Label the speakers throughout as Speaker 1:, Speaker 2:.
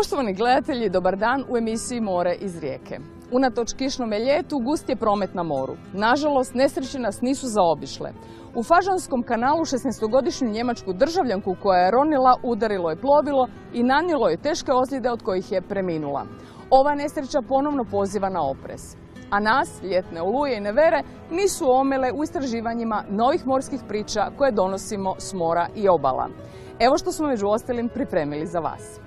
Speaker 1: Poštovani gledatelji, dobar dan u emisiji More iz rijeke. Unatoč kišnome ljetu gust je promet na moru. Nažalost, nesreće nas nisu zaobišle. U Fažanskom kanalu 16-godišnju njemačku državljanku koja je ronila udarilo je plovilo i nanijelo je teške ozljede od kojih je preminula. Ova nesreća ponovno poziva na oprez. A nas, ljetne oluje i nevere, nisu omele u istraživanjima novih morskih priča koje donosimo s mora i obala. Evo što smo među ostalim pripremili za vas.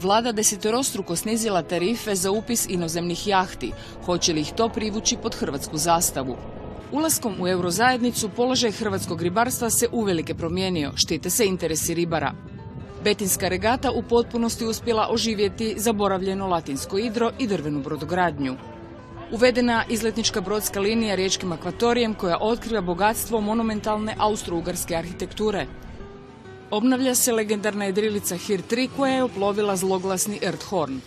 Speaker 1: Vlada desetorostruko snizila tarife za upis inozemnih jahti. Hoće li ih to privući pod hrvatsku zastavu? Ulaskom u eurozajednicu položaj hrvatskog ribarstva se uvelike promijenio, štite se interesi ribara. Betinska regata u potpunosti uspjela oživjeti zaboravljeno latinsko idro i drvenu brodogradnju. Uvedena izletnička brodska linija riječkim akvatorijem koja otkriva bogatstvo monumentalne austro-ugarske arhitekture. Obnavlja se legendarna jedrilica Hir 3 koja je oplovila zloglasni Erdhorn.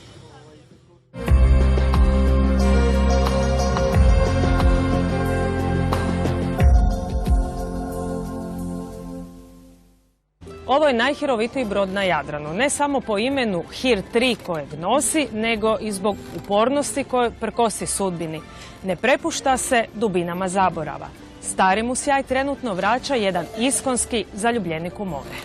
Speaker 2: Ovo je najhirovitiji brod na Jadranu, ne samo po imenu Hir 3 kojeg nosi, nego i zbog upornosti koje prkosi sudbini. Ne prepušta se dubinama zaborava. Stari mu sjaj trenutno vraća jedan iskonski zaljubljenik u more.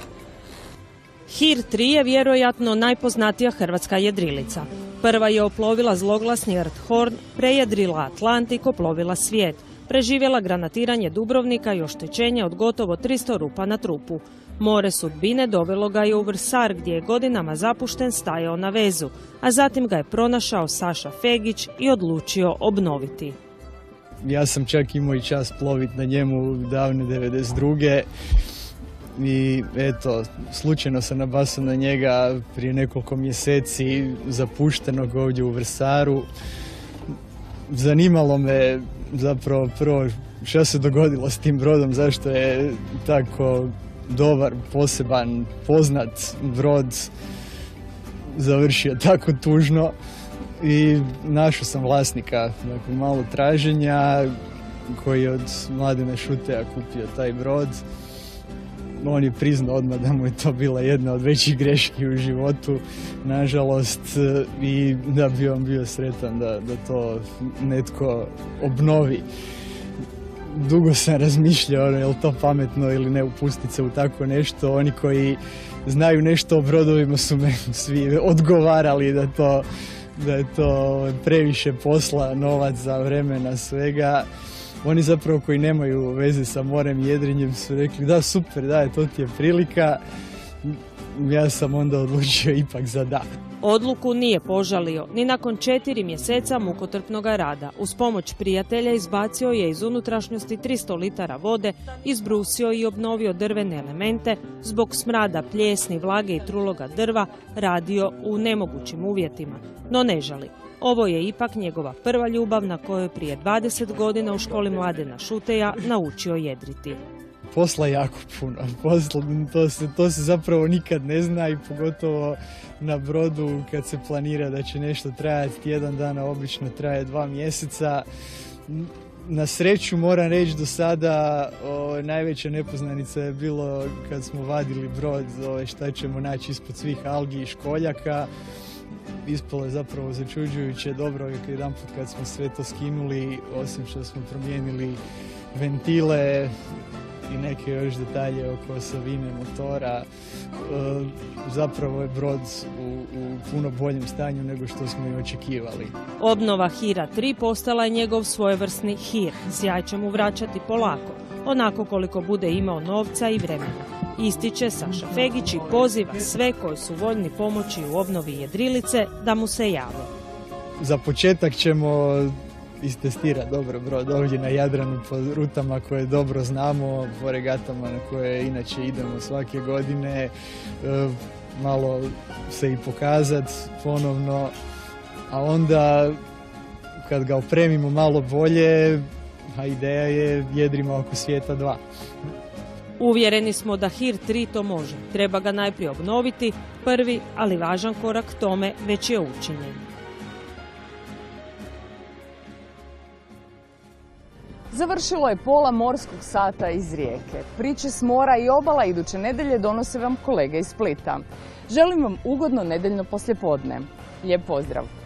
Speaker 2: Hir 3 je vjerojatno najpoznatija hrvatska jedrilica. Prva je oplovila zloglasni Erdhorn, prejedrila Atlantik, oplovila svijet, preživjela granatiranje Dubrovnika i oštećenje od gotovo 300 rupa na trupu. More sudbine dovelo ga je u Vrsar gdje je godinama zapušten stajao na vezu, a zatim ga je pronašao Saša Fegić i odlučio obnoviti.
Speaker 3: Ja sam čak imao i čast ploviti na njemu davne 92. I eto, slučajno sam nabasao na njega prije nekoliko mjeseci zapuštenog ovdje u Vrsaru. Zanimalo me zapravo prvo što se dogodilo s tim brodom, zašto je tako dobar, poseban, poznat brod završio tako tužno. I našao sam vlasnika nakon malo traženja koji je od Mladena Šuteja kupio taj brod. On je priznao odmah da mu je to bila jedna od većih greški u životu, nažalost, i da bi on bio sretan da to netko obnovi. Dugo sam razmišljao, je li to pametno ili ne upustiti se u tako nešto. Oni koji znaju nešto o brodovima su me svi odgovarali da je to previše posla, novaca, vremena, svega. Oni zapravo koji nemaju veze sa morem i jedrenjem su rekli da super, da, to ti je prilika. Ja sam onda odlučio ipak za da.
Speaker 2: Odluku nije požalio, ni nakon 4 mjeseca mukotrpnog rada. Uz pomoć prijatelja izbacio je iz unutrašnjosti 300 litara vode, izbrusio i obnovio drvene elemente, zbog smrada, pljesni, vlage i truloga drva radio u nemogućim uvjetima, no ne žali. Ovo je ipak njegova prva ljubav na kojoj prije 20 godina u školi Mladena Šuteja naučio jedriti.
Speaker 3: Posla jako puno. To se zapravo nikad ne zna i pogotovo na brodu kad se planira da će nešto trajati tjedan dana, obično traje 2 mjeseca. Na sreću moram reći do sada najveća nepoznanica je bilo kad smo vadili brod šta ćemo naći ispod svih algi i školjaka. Ispalo je zapravo začuđujuće dobro jedan put kad smo sve to skinuli, osim što smo promijenili ventile i neke još detalje oko osovine motora. Zapravo je brod u puno boljem stanju nego što smo i očekivali.
Speaker 2: Obnova Hira 3 postala je njegov svojevrsni hir. Sjaj će mu vraćati polako, onako koliko bude imao novca i vremena. Ističe Saša Fegić i poziva sve koji su voljni pomoći u obnovi jedrilice da mu se jave.
Speaker 3: Za početak ćemo istestirati dobro brod ovdje na Jadranu po rutama koje dobro znamo, po regatama na koje inače idemo svake godine, malo se i pokazati ponovno, a onda kad ga opremimo malo bolje, a ideja je jedrimo oko svijeta 2.
Speaker 2: Uvjereni smo da Hir 3 to može. Treba ga najprije obnoviti, prvi, ali važan korak tome već je učinjen.
Speaker 1: Završilo je pola morskog sata iz Rijeke. Priče s mora i obala iduće nedelje donose vam kolege iz Splita. Želim vam ugodno nedeljno poslijepodne. Lijep pozdrav!